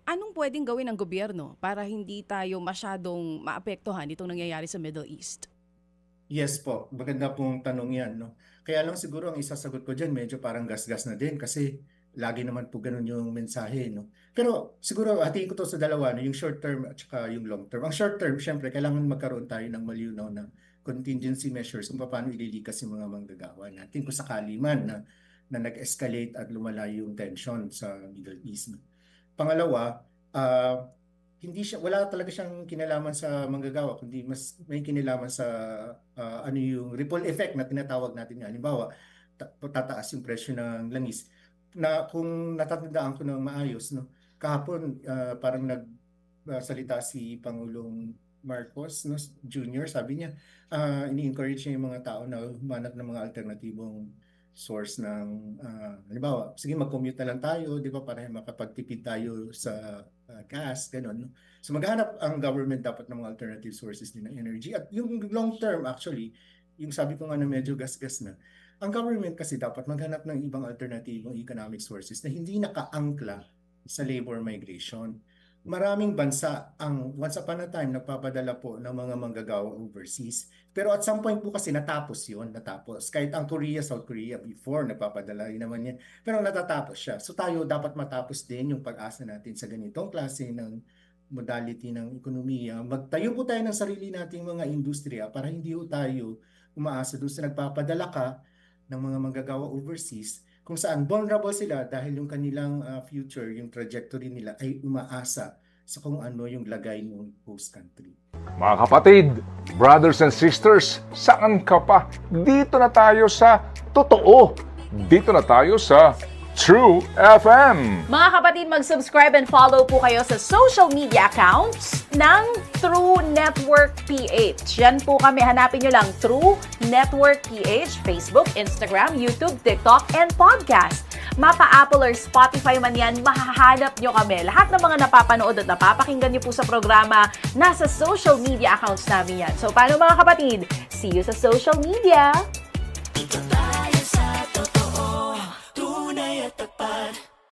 anong pwedeng gawin ng gobyerno para hindi tayo masyadong maapektuhan itong nangyayari sa Middle East? Yes po, maganda pong tanong yan, no? Kaya lang siguro ang isasagot ko dyan, medyo parang gas-gas na din kasi lagi naman po ganun yung mensahe, no? Pero siguro hatiin ko to sa dalawa, no? Yung short term at saka yung long term. Ang short term, syempre, kailangan magkaroon tayo ng malinaw na contingency measures kung paano ililikas yung mga manggagawa natin kung sakali man na nag-escalate at lumala yung tension sa Middle East, no? Pangalawa, wala talaga siyang kinalaman sa manggagawa, kundi mas may kinalaman sa ano yung ripple effect na tinatawag natin nga. Halimbawa, tataas yung presyo ng langis. Na kung natatandaan ko ng maayos, no, kahapon parang nagsalita si Pangulong Marcos, no, Jr., sabi niya, ini-encourage niya yung mga tao na humanap ng mga alternatibong source ng, halimbawa, sige mag-commute na lang tayo, di ba, para makapagtipid tayo sa gas, ganun, no? So maghanap ang government dapat ng mga alternative sources din ng energy. At yung long term, actually, yung sabi ko nga na medyo gas-gas na, ang government kasi dapat maghanap ng ibang alternatibong economic sources na hindi nakaangkla sa labor migration. Maraming bansa ang once upon a time nagpapadala po ng mga manggagawa overseas. Pero at some point po kasi natapos yun, natapos. Kahit ang Korea, South Korea before nagpapadala rin naman yan. Pero natatapos siya. So tayo dapat matapos din yung pag-asa natin sa ganitong klase ng modality ng ekonomiya. Magtayo po tayo ng sarili nating mga industriya para hindi po tayo umaasa doon sa nagpapadala ka ng mga manggagawa overseas kung saan vulnerable sila dahil yung kanilang future, yung trajectory nila ay umaasa sa kung ano yung lagay ng host country. Mga kapatid, brothers and sisters, saan ka pa? Dito na tayo sa totoo. Dito na tayo sa True FM. Mga kapatid, mag-subscribe and follow po kayo sa social media accounts ng True Network PH. Yan po kami, hanapin nyo lang True Network PH, Facebook, Instagram, YouTube, TikTok, and podcast. Mapa Apple or Spotify man yan, mahahanap nyo kami. Lahat ng mga napapanood at napapakinggan nyo po sa programa, nasa social media accounts namin yan. So paano mga kapatid? See you sa social media!